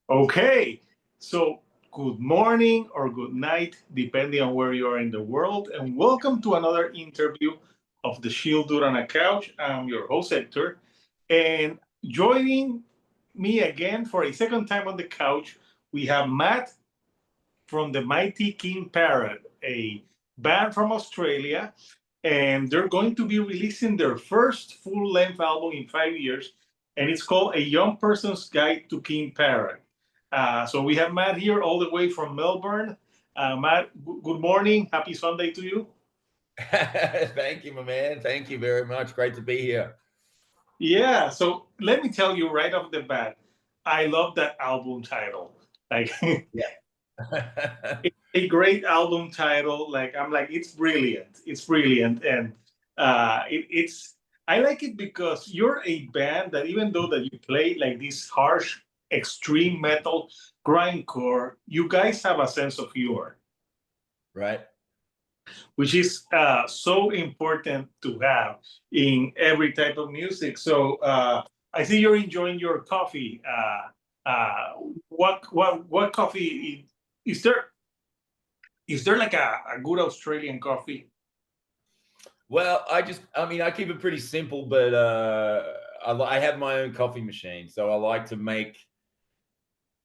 Okay, so good morning or good night, depending on where you are in the world, and welcome to another interview of the Shield Dude on a Couch. I'm your host, Hector, and joining me again for a second time on the couch, we have Matt from the mighty King Parrot, a band from Australia, and they're going to be releasing their first full length album in 5 years, and it's called A Young Person's Guide to King Parrot. So we have Matt here all the way from Melbourne. Matt, good morning. Happy Sunday to you. Thank you, my man. Thank you very much. Great to be here. Yeah, so let me tell you right off the bat, I love that album title. Like, Yeah. it's a great album title. Like I'm like, it's brilliant. It's brilliant, and it's. I like it because you're a band that even though that you play like this harsh, extreme metal, grindcore, you guys have a sense of humor, Right. which is so important to have in every type of music. So I see you're enjoying your coffee. What coffee is there? Is there like a good Australian coffee? Well, I keep it pretty simple, but I have my own coffee machine, so I like to make,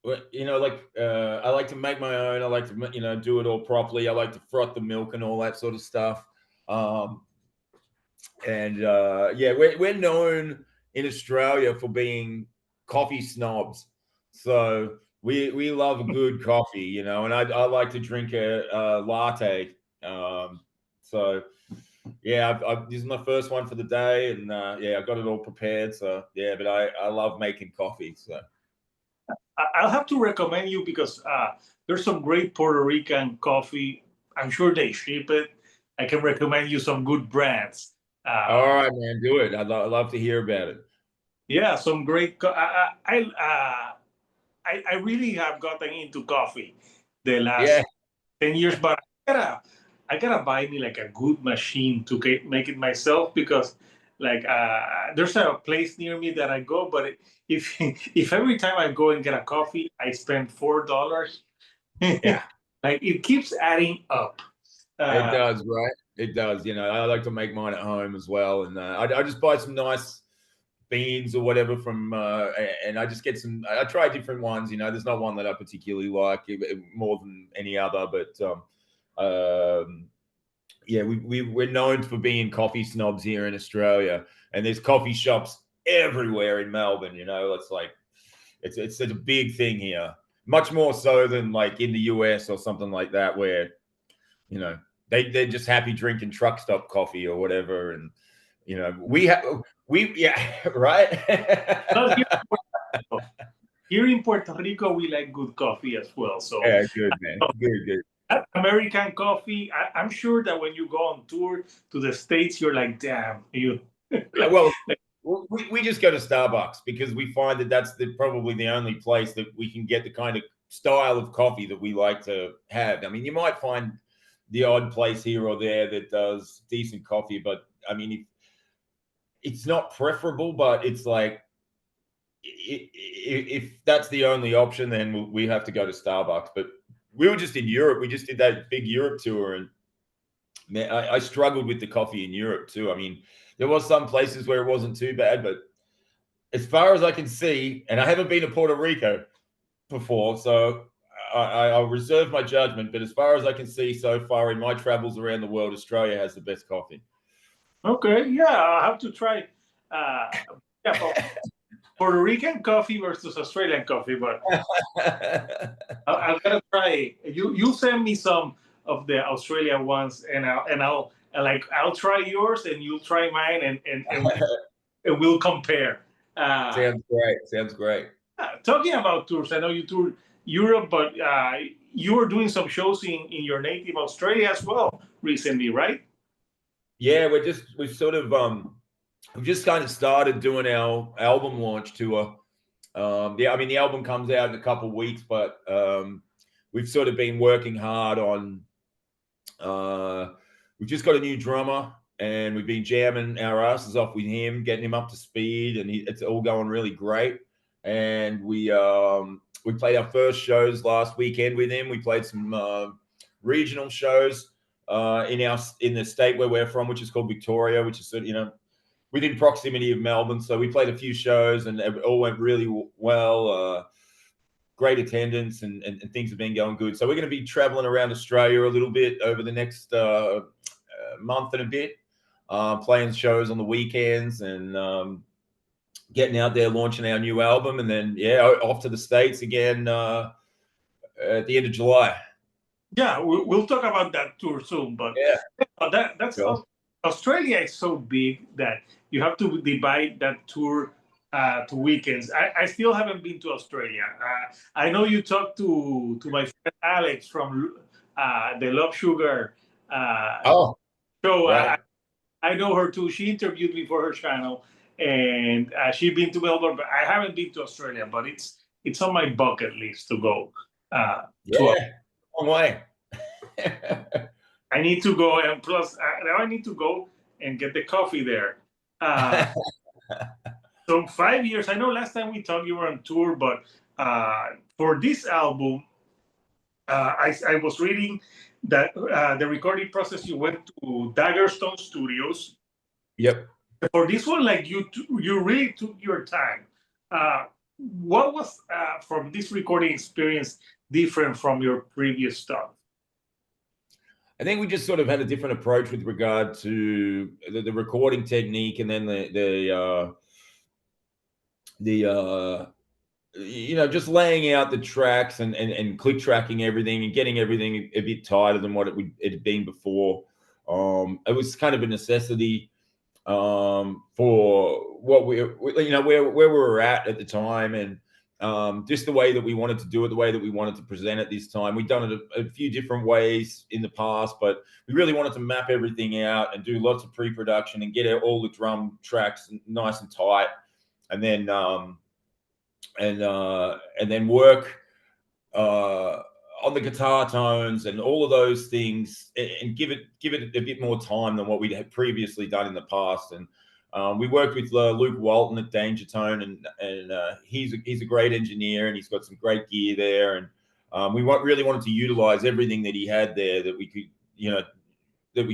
I like to make my own. I like to, do it all properly. I like to froth the milk and all that sort of stuff. Um, and yeah, we're known in Australia for being coffee snobs. So we love good coffee, and I like to drink a latte. So yeah, this is my first one for the day, and yeah, I got it all prepared. So yeah, but I love making coffee. So I'll have to recommend you because there's some great Puerto Rican coffee. I'm sure they ship it. I can recommend you some good brands. all Uh, right, man, do it. I'd love to hear about it. yeah, some great. I really have gotten into coffee the Yeah, last 10 years, but I gotta buy me like a good machine to make it myself because like there's a place near me that I go, but if if every time I go and get a coffee, I spend $4, yeah. like it keeps adding up. It Uh, does, right? It does. I like to make mine at home as well, and I just buy some nice beans or whatever from, and I just get some. I try different ones. There's not one that I particularly like more than any other, but yeah, we're known for being coffee snobs here in Australia, and there's coffee shops everywhere in Melbourne. It's like it's a big thing here, much more so than like in the US or something like that, where you know they're just happy drinking truck stop coffee or whatever, and we yeah, right. not here, here in Puerto Rico, we like good coffee as well. So Yeah, good man, good. American coffee, I'm sure that when you go on tour to the States, you're like, damn, you like, Well, we just go to Starbucks because we find that that's probably the only place that we can get the kind of style of coffee that we like to have. I mean, you might find the odd place here or there that does decent coffee, but I mean, it's not preferable, but it's like if that's the only option, then we have to go to Starbucks. But we were just in Europe. We just did that big Europe tour, and man, I struggled with the coffee in Europe too. I mean, there was some places where it wasn't too bad, but as far as I can see, and I haven't been to Puerto Rico before, so I'll reserve my judgment. But as far as I can see so far in my travels around the world, Australia has the best coffee. okay, yeah, I'll have to try. Uh, yeah, Puerto Rican coffee versus Australian coffee, but I'll gotta try. You send me some of the Australian ones, and I'll try yours, and you'll try mine, and we'll compare. Uh, Sounds great. Sounds great. Talking about tours, I know you toured Europe, but you were doing some shows in your native Australia as well recently, right? Yeah, we've just kind of started doing our album launch tour. Yeah, I mean the album comes out in a couple of weeks, but we've sort of been working hard on. Uh, we've just got a new drummer, and we've been jamming our asses off with him, getting him up to speed, and it's all going really great. and we played our first shows last weekend with him. We played some regional shows in the state where we're from, which is called Victoria, which is within proximity of Melbourne. So we played a few shows, and it all went really well. Great attendance, and things have been going good. So we're going to be traveling around Australia a little bit over the next month and a bit, playing shows on the weekends and getting out there, launching our new album, and then off to the States again at the end of July. Yeah, we'll talk about that tour soon, but that's Sure. Australia is so big that you have to divide that tour to weekends. I still haven't been to Australia. I know you talked to my friend Alex from the Love Sugar Oh, show. right. I know her too. She interviewed me for her channel, and she's been to Melbourne, but I haven't been to Australia. But it's on my bucket list to go to. Yeah, long way. I need to go, and plus now I need to go and get the coffee there. So 5 years. I know last time we talked, you were on tour, but for this album, I was reading that the recording process you went to Daggerstone Studios. Yep. For this one, like you really took your time. What was from this recording experience different from your previous stuff? I think we just sort of had a different approach with regard to the recording technique, and then just laying out the tracks and click tracking everything and getting everything a bit tighter than what it had been before. It was kind of a necessity for what where we were at the time, and just the way that we wanted to do it, the way that we wanted to present it this time. We'd done it a few different ways in the past, but we really wanted to map everything out and do lots of pre-production and get all the drum tracks nice and tight, and then work on the guitar tones and all of those things, and give it a bit more time than what we had previously done in the past. And we worked with Luke Walton at Danger Tone, and he's a great engineer, and he's got some great gear there. And we really wanted to utilize everything that he had there that we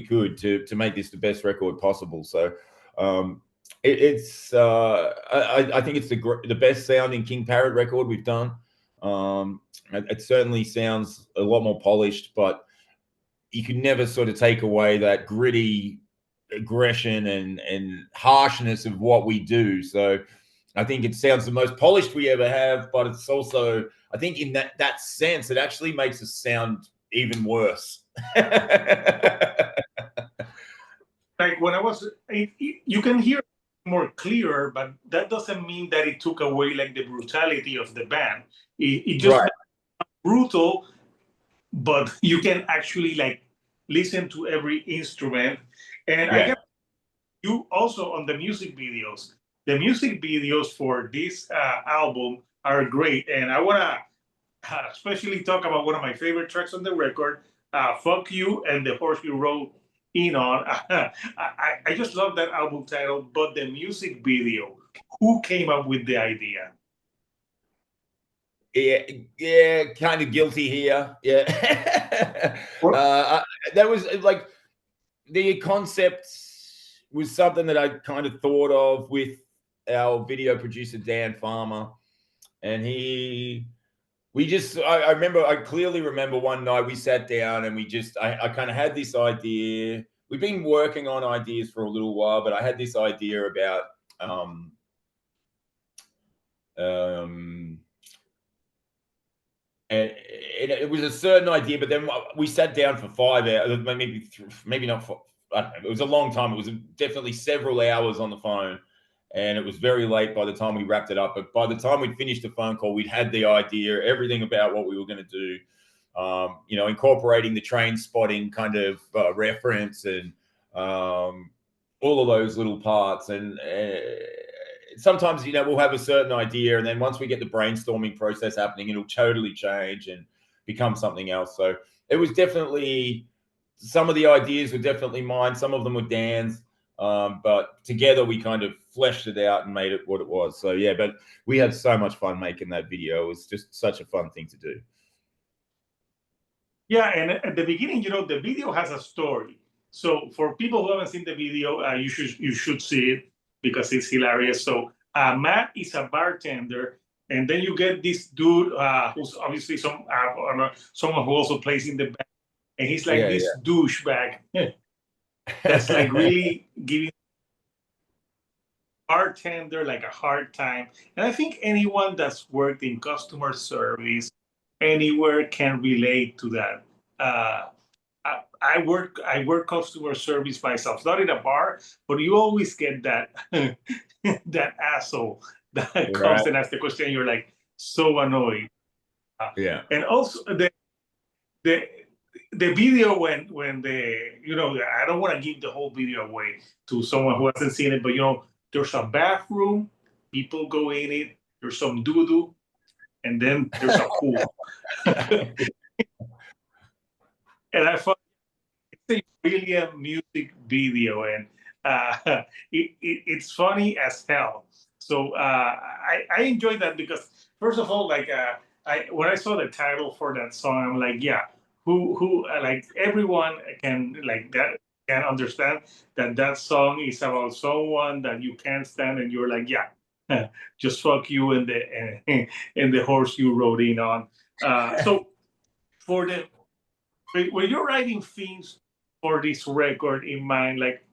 could to make this the best record possible. So I think it's the best sounding King Parrot record we've done. It certainly sounds a lot more polished, but you can never sort of take away that gritty aggression and harshness of what we do. So I think it sounds the most polished we ever have, but it's also, I think in that sense, it actually makes us sound even worse. Like when you can hear more clear, but that doesn't mean that it took away like the brutality of the band. It just Right. brutal, but you can actually like listen to every instrument. And I Yeah. guess you also on the music videos. The music videos for this album are great, and I want to especially talk about one of my favorite tracks on the record, "Fuck You" and "The Horse You Rode In On." I just love that album title, but the music video. Who came up with the idea? Yeah, kind of guilty here. Yeah. That was like the concept was something that I kind of thought of with our video producer Dan Farmer, and I clearly remember one night we sat down and I kind of had this idea. We've been working on ideas for a little while, but I had this idea about and it was a certain idea, but then we sat down for 5 hours, maybe not for, I don't know, it was a long time. It was definitely several hours on the phone, and it was very late by the time we wrapped it up. But by the time we'd finished the phone call, we'd had the idea, everything about what we were going to do, incorporating the train spotting kind of reference, and all of those little parts. And sometimes, we'll have a certain idea, and then once we get the brainstorming process happening, it'll totally change and become something else. So it was definitely, some of the ideas were definitely mine. Some of them were Dan's. But together we kind of fleshed it out and made it what it was. So yeah, but we had so much fun making that video. It was just such a fun thing to do. Yeah, and at the beginning, the video has a story. So for people who haven't seen the video, you should see it because it's hilarious. So Matt is a bartender, and then you get this dude who's obviously someone who also plays in the band, and he's like Yeah, this douchebag that's like yeah. really giving bartender like a hard time. And I think anyone that's worked in customer service anywhere can relate to that. Uh, I work customer service myself, not in a bar, but you always get that that asshole that comes Right. and asks the question. You're like so annoyed, Yeah. and also the the video when I don't want to give the whole video away to someone who hasn't seen it, but there's a bathroom, people go in it, there's some doo doo, and then there's a pool, and I thought it's a brilliant music video, and it's funny as hell. So I enjoy that because first of all, like I when I saw the title for that song, I'm like, yeah, who like everyone can like that can understand that song is about someone that you can't stand, and you're like, yeah, just fuck you and the horse you rode in on. So for the when you're writing themes for this record in mind, like,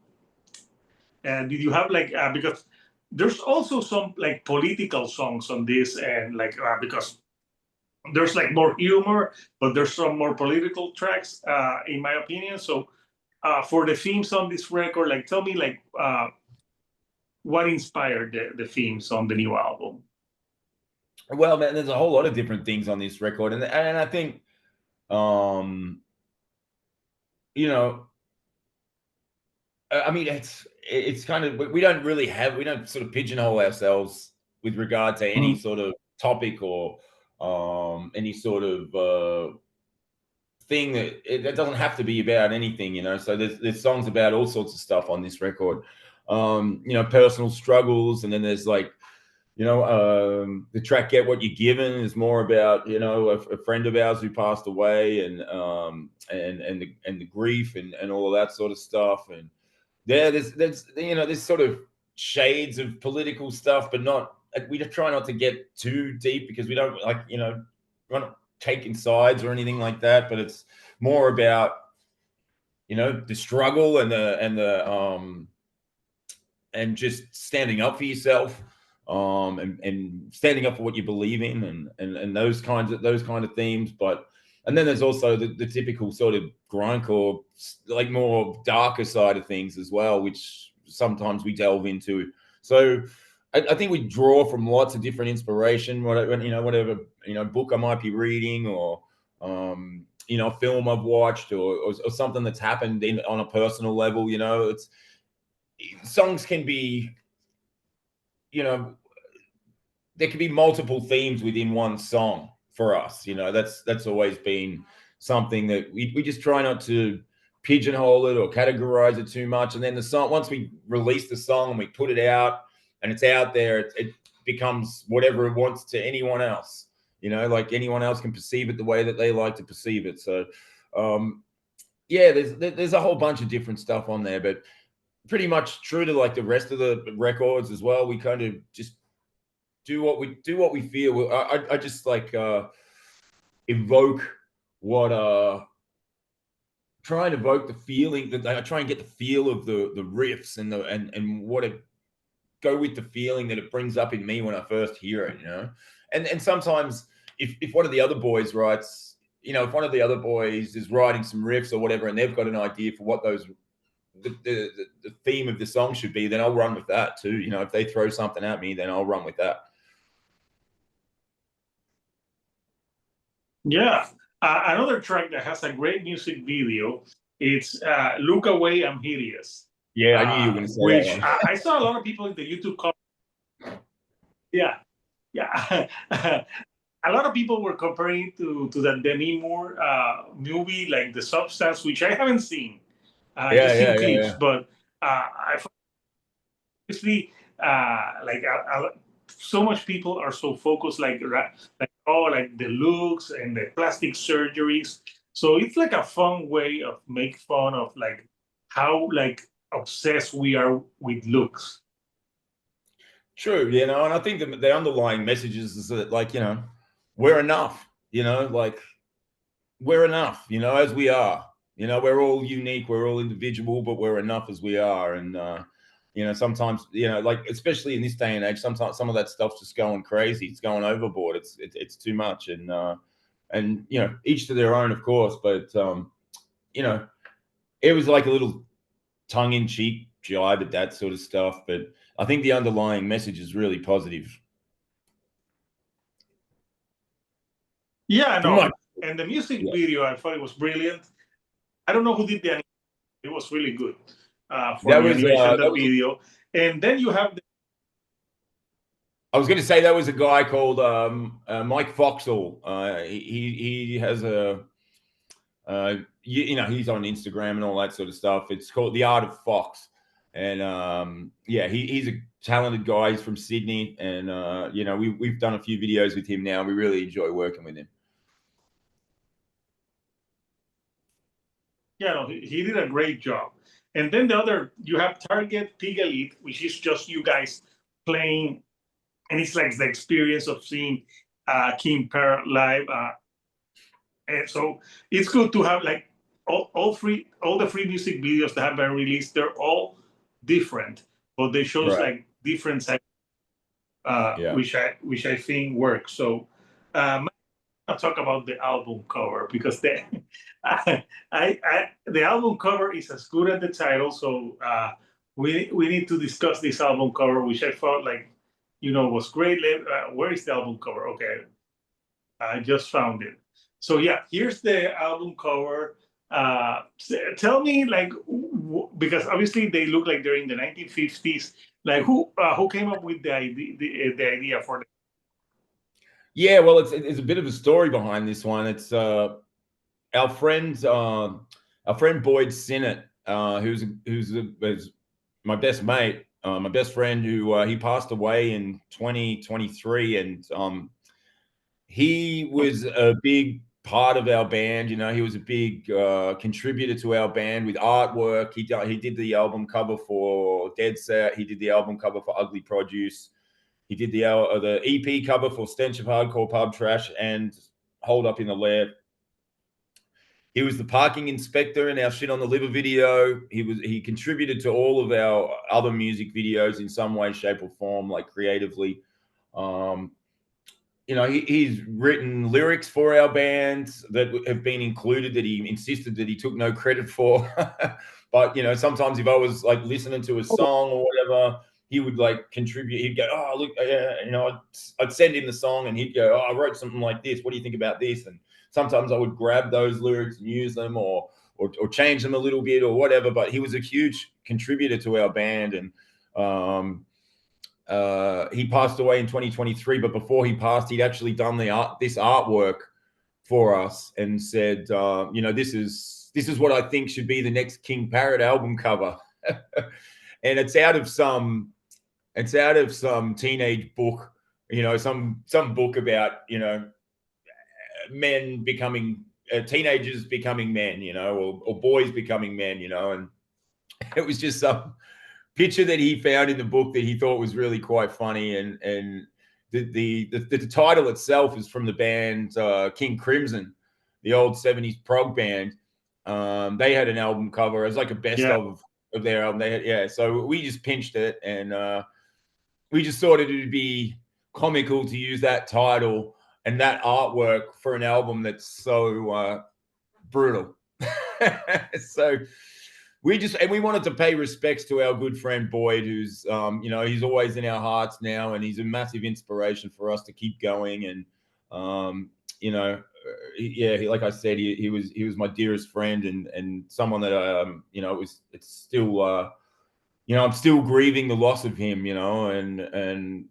did you have like because there's also some like political songs on this, and like because there's like more humor, but there's some more political tracks, in my opinion. So, for the themes on this record, like, tell me like what inspired the themes on the new album. Well, man, there's a whole lot of different things on this record, and I think, um, you know, I mean, it's kind of we don't sort of pigeonhole ourselves with regard to any Mm. sort of topic or any sort of thing that it doesn't have to be about anything, So there's songs about all sorts of stuff on this record, personal struggles, and then there's like the track "Get What You're Given" is more about a friend of ours who passed away, and the grief and all of that sort of stuff, and yeah, there's sort of shades of political stuff, but not. We just try not to get too deep because we don't like we're not taking sides or anything like that. But it's more about the struggle and just standing up for yourself, and standing up for what you believe in, and those kind of themes. But and then there's also the typical sort of grindcore, like more darker side of things as well, which sometimes we delve into. So I think we draw from lots of different inspiration, whatever book I might be reading, or a film I've watched, or something that's happened on a personal level. It's songs can be, there can be multiple themes within one song for us. That's always been something that we just try not to pigeonhole it or categorize it too much. And then the song, once we release the song and we put it out and it's out there, it becomes whatever it wants to anyone else. Like anyone else can perceive it the way that they like to perceive it. So, yeah, there's a whole bunch of different stuff on there, but pretty much true to like the rest of the records as well. We kind of just do what we feel. I just like evoke what try and evoke the feeling that I try and get the feel of the riffs and what it go with the feeling that it brings up in me when I first hear it, and sometimes if one of the other boys writes, if one of the other boys is writing some riffs or whatever, and they've got an idea for what those the theme of the song should be, then I'll run with that too. If they throw something at me, then I'll run with that. Yeah. Another track that has a great music video, it's Look Away, I'm Hideous, Yeah, I knew you were going to say that which one. I saw a lot of people in the YouTube yeah, yeah. A lot of people were comparing to that Demi Moore movie, like The Substance, which I haven't seen. Yeah, Just yeah, seen yeah, clips, yeah. but I obviously, so much people are so focused, like the looks and the plastic surgeries. So it's like a fun way of make fun of like how like obsessed we are with looks. True, and I think the underlying messages is that, like, we're enough, like, we're enough, as we are. We're all unique, we're all individual, but we're enough as we are. And sometimes, like, especially in this day and age, sometimes some of that stuff's just going crazy. It's going overboard. It's too much. And each to their own, of course. But it was like a little tongue-in-cheek jibe at that sort of stuff. But I think the underlying message is really positive. Yeah, From no, my and the music yeah. video, I thought it was brilliant. I don't know who did the animation. It was really good for That the was animation, that that was video. And then you have I was going to say that was a guy called Mike Foxall. He has he's on Instagram and all that sort of stuff. It's called The Art of Fox, and he's a talented guy. He's from Sydney, and we've done a few videos with him now. We really enjoy working with him. Yeah, no, he did a great job. And then you have Target Pig Elite, which is just you guys playing, and it's like the experience of seeing King Parrot live. And so it's good to have like all the free music videos that have been released. They're all different, but they shows Right. like different sides, Yeah. which I think works. So I'll talk about the album cover because the album cover is as good as the title. So we need to discuss this album cover, which I thought like was great. Where is the album cover? Okay, I just found it. So yeah, here's the album cover. Tell me like because obviously they look like they're in the 1950s. Like who came up with the idea for the Yeah. Well, it's a bit of a story behind this one. It's our friend Boyd Sinnott, who's my best mate, my best friend, who he passed away in 2023, and he was a big part of our band. He was a big contributor to our band with artwork. He did the album cover for Dead Set. He did the album cover for Ugly Produce. He did the EP cover for Stench of Hardcore Pub Trash and Hold Up in the Lair. He was the parking inspector in our Shit on the Liver video. He contributed to all of our other music videos in some way, shape, or form, like creatively. Um, he's written lyrics for our bands that have been included that he insisted that he took no credit for. But sometimes if I was like listening to a song or whatever, he would like contribute. He'd go, "Oh, look, I'd send him the song, and he'd go, "Oh, I wrote something like this. What do you think about this?" And sometimes I would grab those lyrics and use them, or change them a little bit or whatever. But he was a huge contributor to our band, and he passed away in 2023, but before he passed, he'd actually done this artwork for us and said, this is what I think should be the next King Parrot album cover. And it's out of some teenage book, some book about, men becoming teenagers becoming men, or boys becoming men, and it was just some picture that he found in the book that he thought was really quite funny, and the title itself is from the band King Crimson, the old 70s prog band. They had an album cover as like a best of their album. They had, so we just pinched it, and we just thought it would be comical to use that title and that artwork for an album that's so brutal. So we wanted to pay respects to our good friend Boyd, who's he's always in our hearts now, and he's a massive inspiration for us to keep going. And like I said, he was my dearest friend, and someone that it's still I'm still grieving the loss of him, and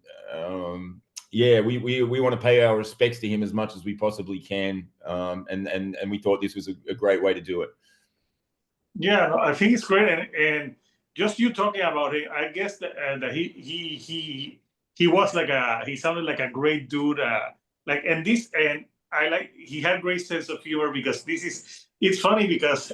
we want to pay our respects to him as much as we possibly can, and we thought this was a great way to do it. Yeah, no, I think it's great, and just you talking about him, I guess that he was like he sounded like a great dude. Like and this and I like he had great sense of humor because this is it's funny because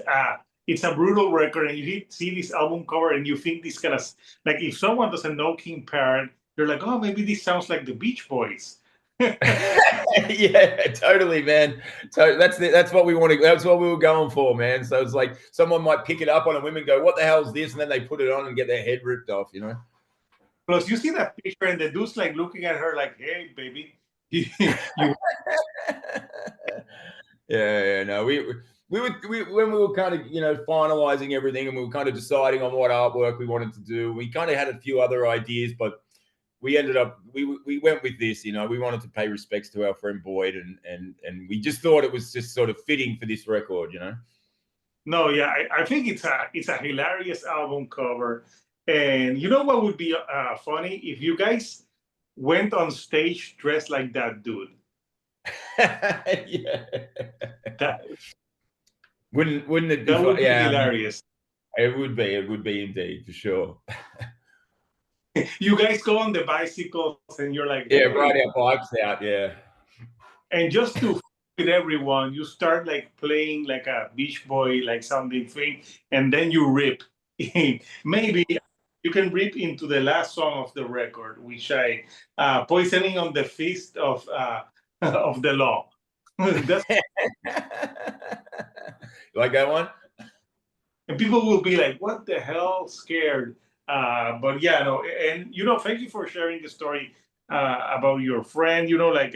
it's a brutal record and you see this album cover and you think this kind of like if someone doesn't know King Parrot, you're like, oh, maybe this sounds like the Beach Boys. Yeah, totally, man. So that's what we wanted. That's what we were going for, man. So it's like someone might pick it up on a whim and go, "What the hell is this?" And then they put it on and get their head ripped off. You know. Plus, you see that picture and the dude's like looking at her like, hey, baby, you Yeah, no, when we were kind of finalizing everything and we were kind of deciding on what artwork we wanted to do. We kind of had a few other ideas, but we ended up we went with this. We wanted to pay respects to our friend Boyd, and we just thought it was just sort of fitting for this record. No, yeah, I think it's a hilarious album cover, and you know what would be funny if you guys went on stage dressed like that dude. Yeah. That Wouldn't it be that fun? would be Yeah, hilarious. it would be. It would be indeed, for sure. You guys go on the bicycles and you're like, Yeah, hey, ride our bikes out. Yeah. and just to with everyone, you start like playing like a Beach Boy, like something thing, and then you rip. Maybe you can rip into the last song of the record, which I poisoning on the fist of of the law. That's Like that one? and people will be like, "What the hell?" Scared. But yeah, no, and thank you for sharing the story about your friend. Like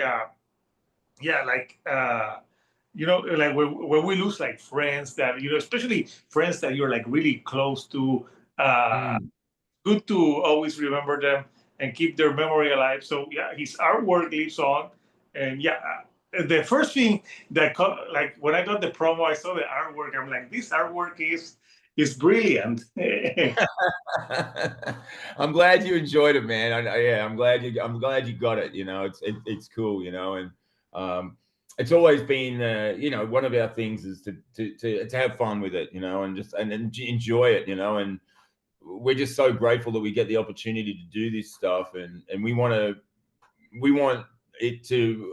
yeah, like like when we lose like friends that especially friends that you're like really close to. Mm. Good to always remember them and keep their memory alive. So yeah, his artwork lives on, and yeah. The first thing that like when I got the promo, I saw the artwork. I'm like, this artwork is brilliant. I'm glad you enjoyed it, man. Yeah, I'm glad you got it. It's cool. And it's always been one of our things is to have fun with it. And just and enjoy it. And we're just so grateful that we get the opportunity to do this stuff, and we want it to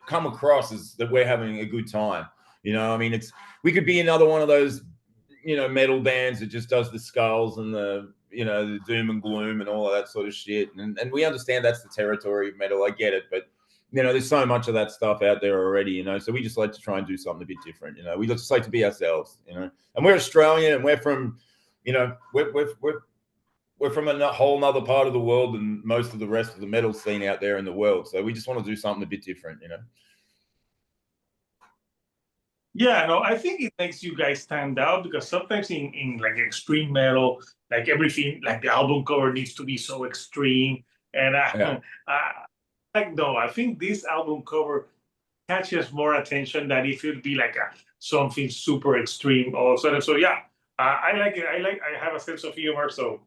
come across as that we're having a good time. I mean, we could be another one of those metal bands that just does the skulls and the doom and gloom and all of that sort of shit, and we understand that's the territory of metal. I get it, but there's so much of that stuff out there already. So we just like to try and do something a bit different. We just like to be ourselves. And we're Australian, and we're from we're from a whole nother part of the world than most of the rest of the metal scene out there in the world. So we just want to do something a bit different. Yeah, no, I think it makes you guys stand out because sometimes in like extreme metal, like everything, like the album cover needs to be so extreme, and Yeah. like no, I think this album cover catches more attention than if it'd be like something super extreme all of a sudden. So yeah, I like it. I have a sense of humor. So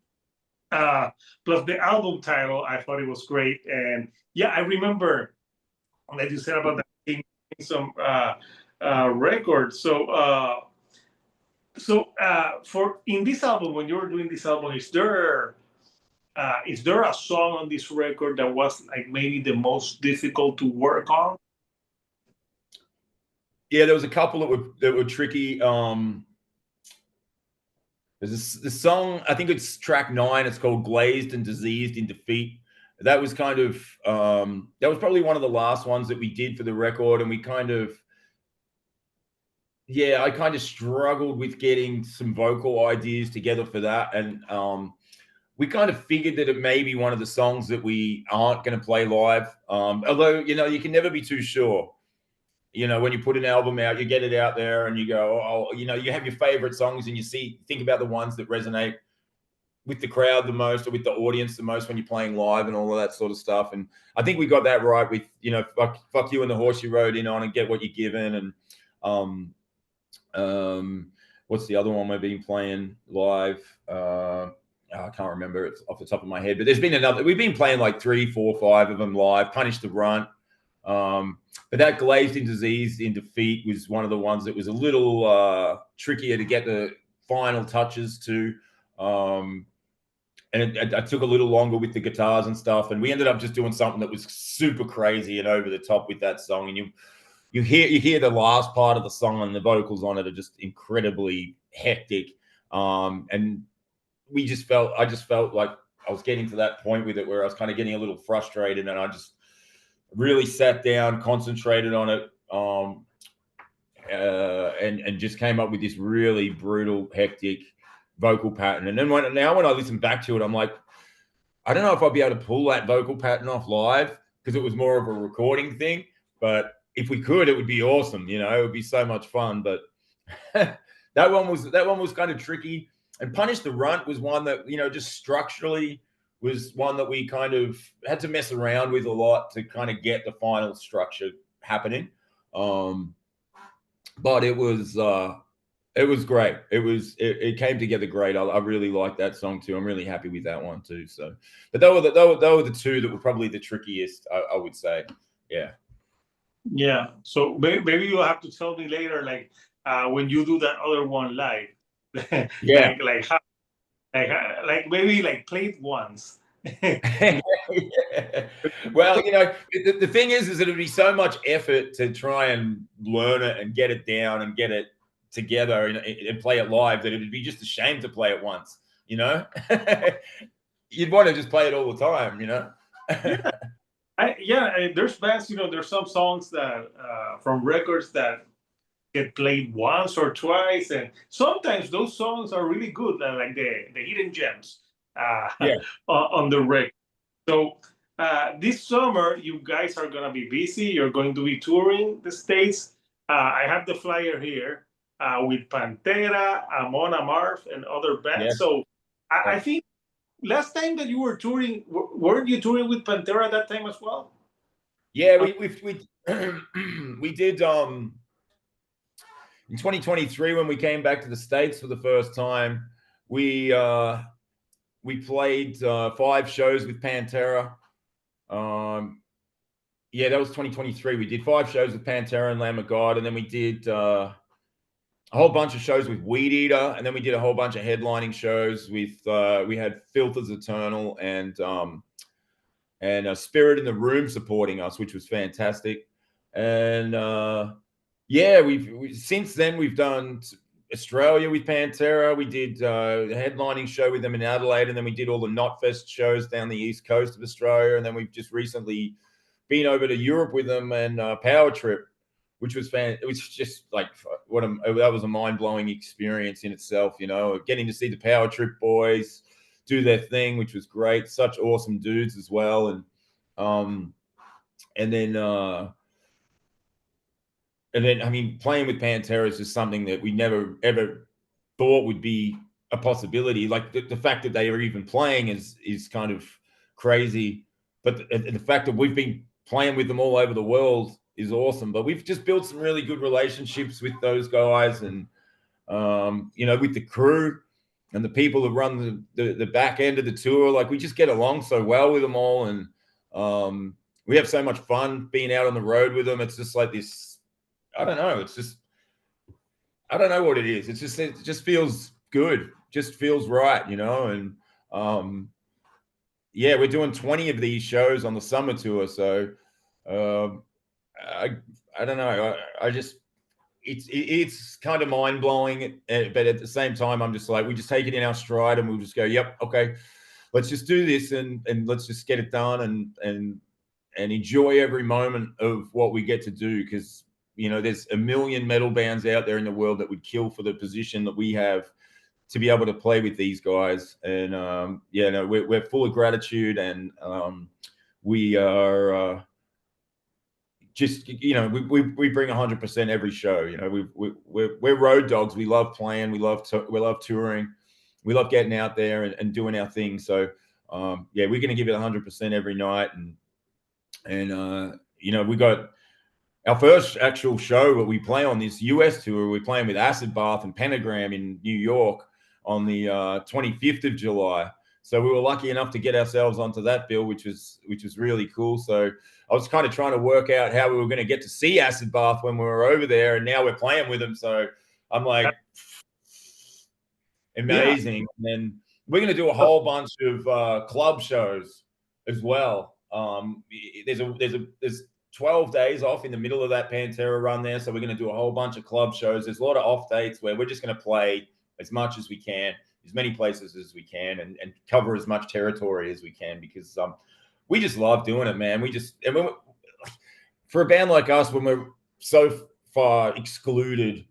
plus the album title, I thought it was great. And yeah, I remember that you said about that some records. So for in this album, when you were doing this album, is there a song on this record that was like maybe the most difficult to work on? Yeah, there was a couple that were tricky. There's the song, I think it's track 9. It's called "Glazed and Diseased in Defeat." That was kind of that was probably one of the last ones that we did for the record, and we kind of I kind of struggled with getting some vocal ideas together for that, and we kind of figured that it may be one of the songs that we aren't going to play live. Although you can never be too sure. When you put an album out, you get it out there and you go, oh, you have your favorite songs and think about the ones that resonate with the crowd the most or with the audience the most when you're playing live and all of that sort of stuff. And I think we got that right with, fuck you and the horse you rode in on and get what you're given. And what's the other one we've been playing live? I can't remember it off the top of my head, but there's been another. We've been playing like 3, 4, 5 of them live. Punish the Runt. But that Glazed in Disease in Defeat was one of the ones that was a little trickier to get the final touches to. And I took a little longer with the guitars and stuff, and we ended up just doing something that was super crazy and over the top with that song. And you hear the last part of the song, and the vocals on it are just incredibly hectic. And I just felt like I was getting to that point with it where I was kind of getting a little frustrated, and I just really sat down, concentrated on it, and just came up with this really brutal, hectic vocal pattern. And then now when I listen back to it, I'm like, I don't know if I'll be able to pull that vocal pattern off live because it was more of a recording thing. But if we could, it would be awesome. You know, it would be so much fun. But that one was kind of tricky. And Punish the Runt was one that, you know, just structurally was one that we kind of had to mess around with a lot to kind of get the final structure happening. But it was great. It came together great. I really like that song too. I'm really happy with that one too. So, but they were the two that were probably the trickiest, I would say. Yeah. Yeah. So maybe you'll have to tell me later, like when you do that other one live, Yeah. like how, like maybe like play it once. Yeah. Well, you know, the thing is that it'd be so much effort to try and learn it and get it down and get it together and play it live that it'd be just a shame to play it once. You know, you'd want to just play it all the time. You know. Yeah. There's bands, you know, there's some songs that from records that get played once or twice, and sometimes those songs are really good, like the hidden gems Yeah. on the record. So this summer, you guys are gonna be busy. You're going to be touring the states. I have the flyer here with Pantera, Amon Amarth, and other bands. Yes. So I think last time that you were touring, weren't you touring with Pantera that time as well? Yeah, we did in 2023 when we came back to the States for the first time. We played 5 shows with Pantera. Yeah, that was 2023. We did 5 shows with Pantera and Lamb of God, and then we did a whole bunch of shows with Weed Eater, and then we did a whole bunch of headlining shows with we had Filth as Eternal and Spirit in the Room supporting us, which was fantastic. And yeah, since then we've done Australia with Pantera. We did a headlining show with them in Adelaide, and then we did all the Knotfest shows down the east coast of Australia, and then we've just recently been over to Europe with them and Power Trip, which was it was just like that was a mind-blowing experience in itself. You know, getting to see the Power Trip boys do their thing, which was great. Such awesome dudes as well, and then I mean, playing with Pantera is just something that we never ever thought would be a possibility. Like the fact that they are even playing is kind of crazy, but the fact that we've been playing with them all over the world is awesome. But we've just built some really good relationships with those guys, and you know, with the crew and the people that run the back end of the tour. Like we just get along so well with them all, and we have so much fun being out on the road with them. It's just like this. I don't know. It's just I don't know what it is. It just feels good. Just feels right, you know. And yeah, we're doing 20 of these shows on the summer tour, so um, I don't know. I just it's kind of mind blowing, but at the same time, I'm just like we just take it in our stride and we'll just go, yep, okay, let's just do this and let's just get it done and enjoy every moment of what we get to do because you know there's a million metal bands out there in the world that would kill for the position that we have to be able to play with these guys. And yeah, no, we're full of gratitude, and we are just you know we bring 100% every show. You know, we're road dogs. We love playing. We love touring. We love getting out there and doing our thing. So yeah, we're going to give it 100% every night, and you know we got our first actual show that we play on this US tour. We're playing with Acid Bath and Pentagram in New York on the 25th of July. So we were lucky enough to get ourselves onto that bill, which was really cool. So I was kind of trying to work out how we were going to get to see Acid Bath when we were over there, and now we're playing with them. So I'm like, amazing. And then we're going to do a whole bunch of club shows as well. There's 12 days off in the middle of that Pantera run there, so we're going to do a whole bunch of club shows. There's a lot of off dates where we're just going to play as much as we can, as many places as we can, and cover as much territory as we can, because we just love doing it, man. For a band like us, when we're so far excluded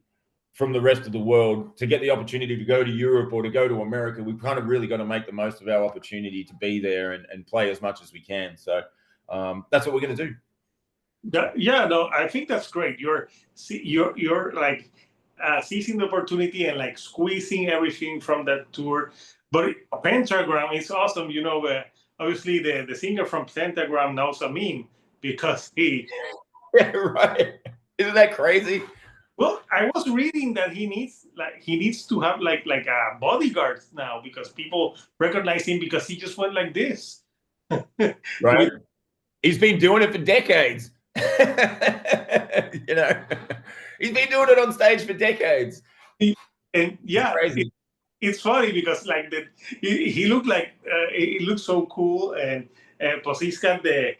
from the rest of the world, to get the opportunity to go to Europe or to go to America, we've kind of really got to make the most of our opportunity to be there and play as much as we can. So that's what we're going to do. Yeah, no, I think that's great. You're like seizing the opportunity and like squeezing everything from that tour. But Pentagram is awesome. Obviously the singer from Pentagram knows a meme because yeah, right. Isn't that crazy? Well, I was reading that he needs to have like bodyguards now because people recognize him because he just went like this. Right. He's been doing it for decades. He's been doing it on stage for decades. And yeah, it's funny because like he looked like he looked so cool, and plus he's got the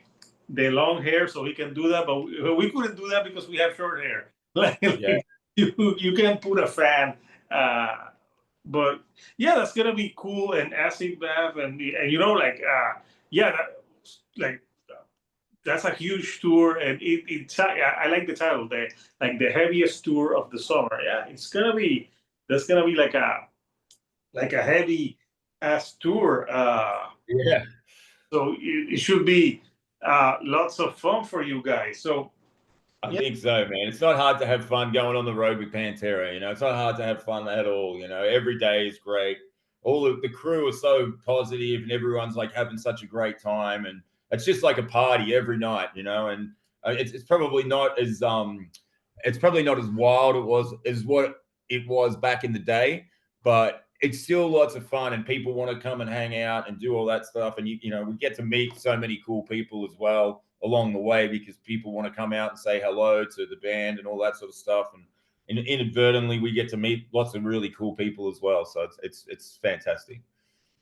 long hair, so he can do that. But we couldn't do that because we have short hair. Like you can put a fan. But yeah, that's gonna be cool, and acid bath, and that's a huge tour, and I like the title, the heaviest tour of the summer. Yeah, that's gonna be like a heavy ass tour. Yeah. So it should be lots of fun for you guys. So I think so, man. It's not hard to have fun going on the road with Pantera. It's not hard to have fun at all. Every day is great. All of the crew are so positive, and everyone's like having such a great time, and it's just like a party every night. And it's probably not as wild as what it was back in the day, but it's still lots of fun, and people want to come and hang out and do all that stuff. And we get to meet so many cool people as well along the way, because people want to come out and say hello to the band and all that sort of stuff. And inadvertently, we get to meet lots of really cool people as well. So it's fantastic.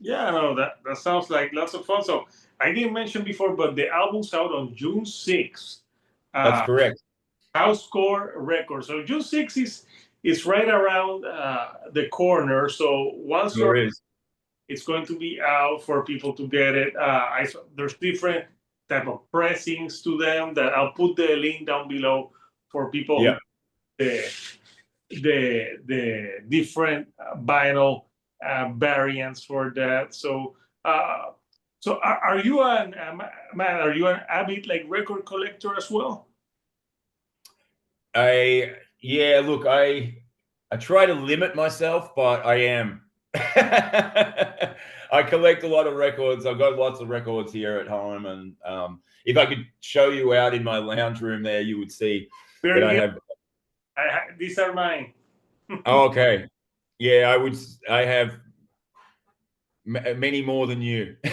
Yeah, no, that sounds like lots of fun. So I didn't mention before, but the album's out on June 6th. That's correct. Housecore Records. So June 6th is right around the corner. So once it's going to be out for people to get it. There's different type of pressings to them that I'll put the link down below for people who the different vinyl variants for that. So are you Matt? Are you an avid like record collector as well? Look, I try to limit myself, but I am. I collect a lot of records. I've got lots of records here at home, and if I could show you out in my lounge room there, you would see that I have. These are mine. Oh, okay. Yeah, I have many more than you. No,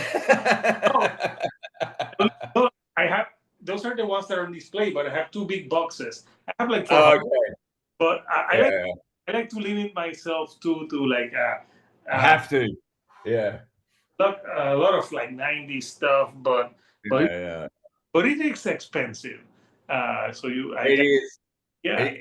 I have. Those are the ones that are on display, but I have two big boxes. I have like four. Okay. But I like to limit myself to like. I have to. Yeah. A lot of like 90s stuff, but it is expensive. It is. Yeah,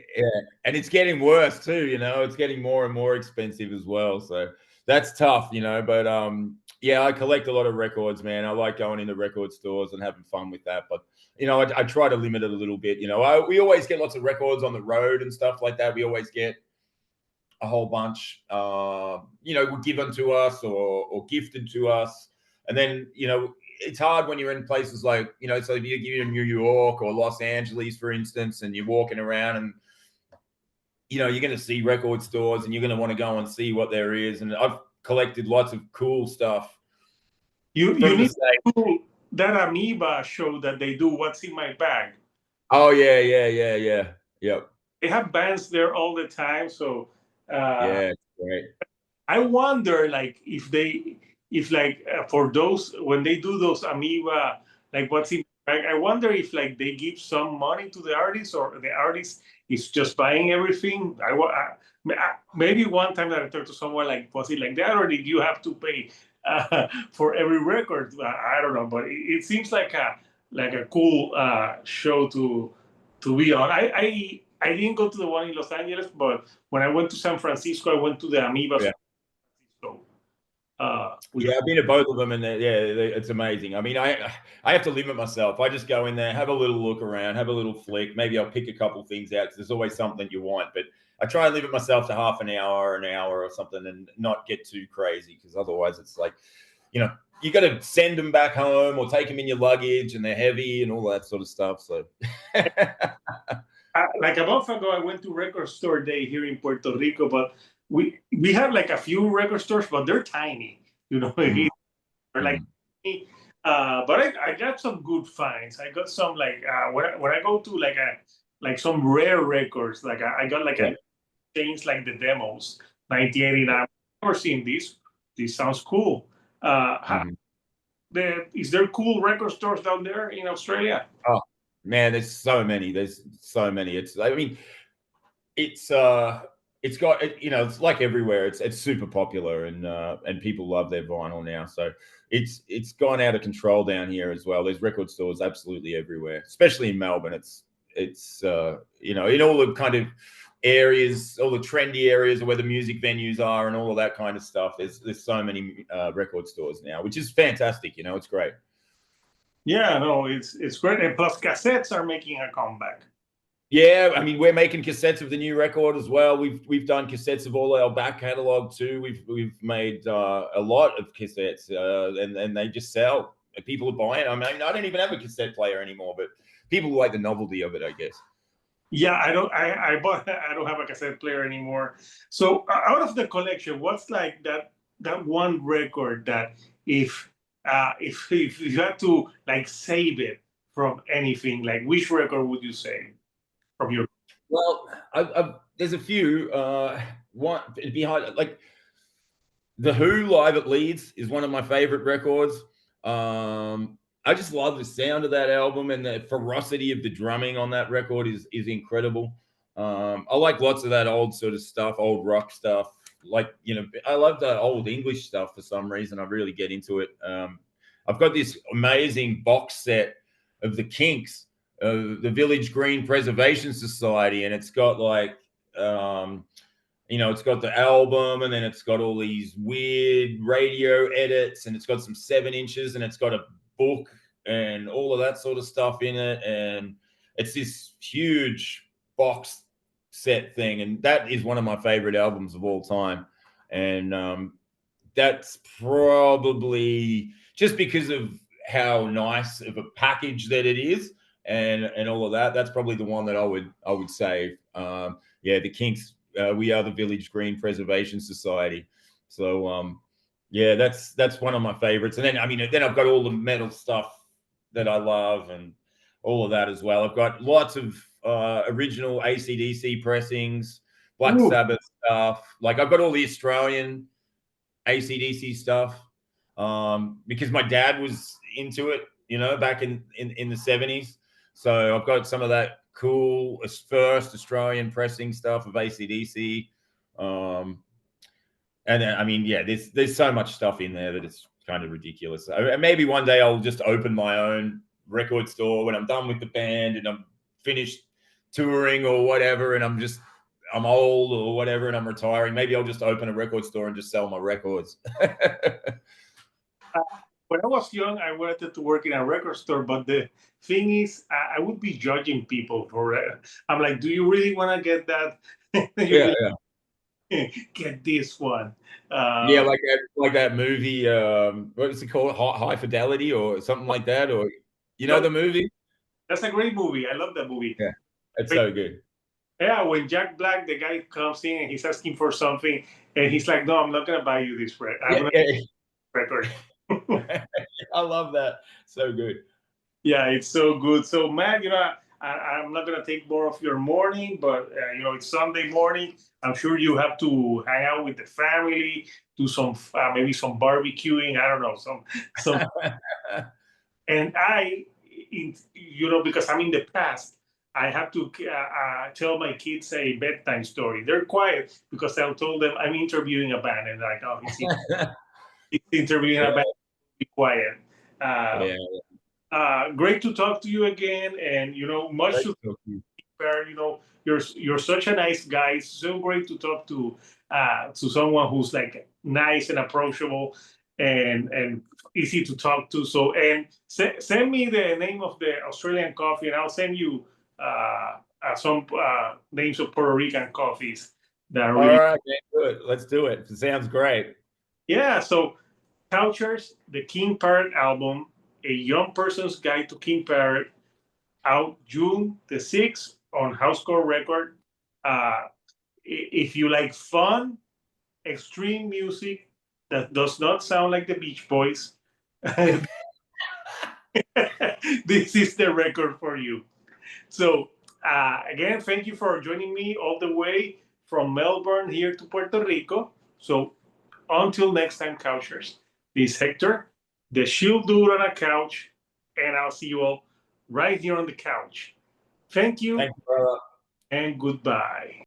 and it's getting worse too. It's getting more and more expensive as well. So that's tough, But I collect a lot of records, man. I like going into record stores and having fun with that. But I try to limit it a little bit. We always get lots of records on the road and stuff like that. We always get a whole bunch, given to us or gifted to us, and then it's hard when you're in places like so if you're in New York or Los Angeles, for instance, and you're walking around and you're going to see record stores and you're going to want to go and see what there is. And I've collected lots of cool stuff. You need to do that Amoeba show that they do. What's in my bag? Oh yeah. Yep. They have bands there all the time, so it's great. I wonder, like, if for those when they do those Amoeba, like what's in I wonder if like they give some money to the artist or the artist is just buying everything. Maybe one time that I talked to someone like, was it like that, or did you have to pay for every record? I don't know, but it seems like a cool show to be on. I didn't go to the one in Los Angeles, but when I went to San Francisco, I went to the Amoeba Yeah. Francisco. Yeah, I've been to both of them, and it's amazing. I mean, I have to limit myself. I just go in there, have a little look around, have a little flick. Maybe I'll pick a couple things out. There's always something you want, but I try and limit myself to half an hour or something, and not get too crazy, because otherwise it's like, you got to send them back home or take them in your luggage, and they're heavy and all that sort of stuff. So, like a month ago, I went to Record Store Day here in Puerto Rico, but we have like a few record stores, but they're tiny. Mm, They're like, mm, but I got some good finds. I got some like when I go to like some rare records, like I got like yeah. a things like the demos, 1989. I've never seen this. This sounds cool. Mhm. Is there cool record stores down there in Australia? Oh man, there's so many. There's so many. I mean, it's got it's like everywhere. It's super popular, and people love their vinyl now. So it's gone out of control down here as well. There's record stores absolutely everywhere, especially in Melbourne. It's in all the kind of areas, all the trendy areas where the music venues are, and all of that kind of stuff. There's so many record stores now, which is fantastic. It's great. Yeah, no, it's great, and plus cassettes are making a comeback. Yeah, I mean, we're making cassettes of the new record as well. We've done cassettes of all our back catalog too. We've made a lot of cassettes, and they just sell. People are buying. I mean, I don't even have a cassette player anymore, but people like the novelty of it, I guess. Yeah, I don't. I don't have a cassette player anymore. So out of the collection, what's like that one record that if you had to like save it from anything, like which record would you save from your? Well, there's a few. One behind, like, The Who live at Leeds is one of my favorite records. I just love the sound of that album, and the ferocity of the drumming on that record is incredible. I like lots of that old sort of stuff, old rock stuff. Like, I love the old English stuff for some reason. I really get into it. I've got this amazing box set of the Kinks, the Village Green Preservation Society, and it's got like it's got the album, and then it's got all these weird radio edits, and it's got some 7 inches, and it's got a book and all of that sort of stuff in it. And it's this huge box set thing. And that is one of my favorite albums of all time. And that's probably just because of how nice of a package that it is, and all of that. That's probably the one that I would save. Yeah, the Kinks. We are the Village Green Preservation Society. So yeah, that's one of my favorites. And then then I've got all the metal stuff that I love, and all of that as well. I've got lots of original AC/DC pressings, Black Ooh, Sabbath stuff. Like, I've got all the Australian AC/DC stuff, because my dad was into it, back in the 70s. So I've got some of that cool first Australian pressing stuff of AC/DC. And then, yeah, there's so much stuff in there that it's kind of ridiculous. Maybe one day I'll just open my own record store when I'm done with the band and I'm finished touring or whatever, and I'm old or whatever, and I'm retiring. Maybe I'll just open a record store and just sell my records. when I was young, I wanted to work in a record store, but the thing is, I would be judging people for it. I'm like, do you really want to get that? You Yeah, really yeah. get this one? Yeah, Uh, like that movie. What is it called? High Fidelity or something like that, or no, the movie? that's a great movie. I love that movie. Yeah, it's But so good. yeah, when Jack Black, the guy comes in and he's asking for something, and he's like, "No, I'm not gonna buy you this record. I'm Yeah, gonna yeah. record." I love that. So good. Yeah, it's so good. So, Matt, I'm not gonna take more of your morning, but it's Sunday morning. I'm sure you have to hang out with the family, do some maybe some barbecuing. I don't know, some. And because I'm in the past, I have to tell my kids a bedtime story. They're quiet because I'll tell them I'm interviewing a band, and like, oh, he's interviewing a band. Be quiet. Uh, Yeah. Great to talk to you again, and much Great to to talk to you. compare. You're such a nice guy. So great to talk to someone who's like nice and approachable, and easy to talk to. So, and send me the name of the Australian coffee, and I'll send you some names of Puerto Rican coffees that are All really. right, man, good. Let's do it. It sounds great. Yeah. So, Couchers, the King Parrot album, A Young Person's Guide to King Parrot, out June the 6th on Housecore Record. If you like fun, extreme music that does not sound like the Beach Boys, this is the record for you. So, again, thank you for joining me all the way from Melbourne here to Puerto Rico. So, until next time, Couchers, this is Hector, the Shield Dude on a Couch, and I'll see you all right here on the couch. Thank you Thank you, brother. and goodbye.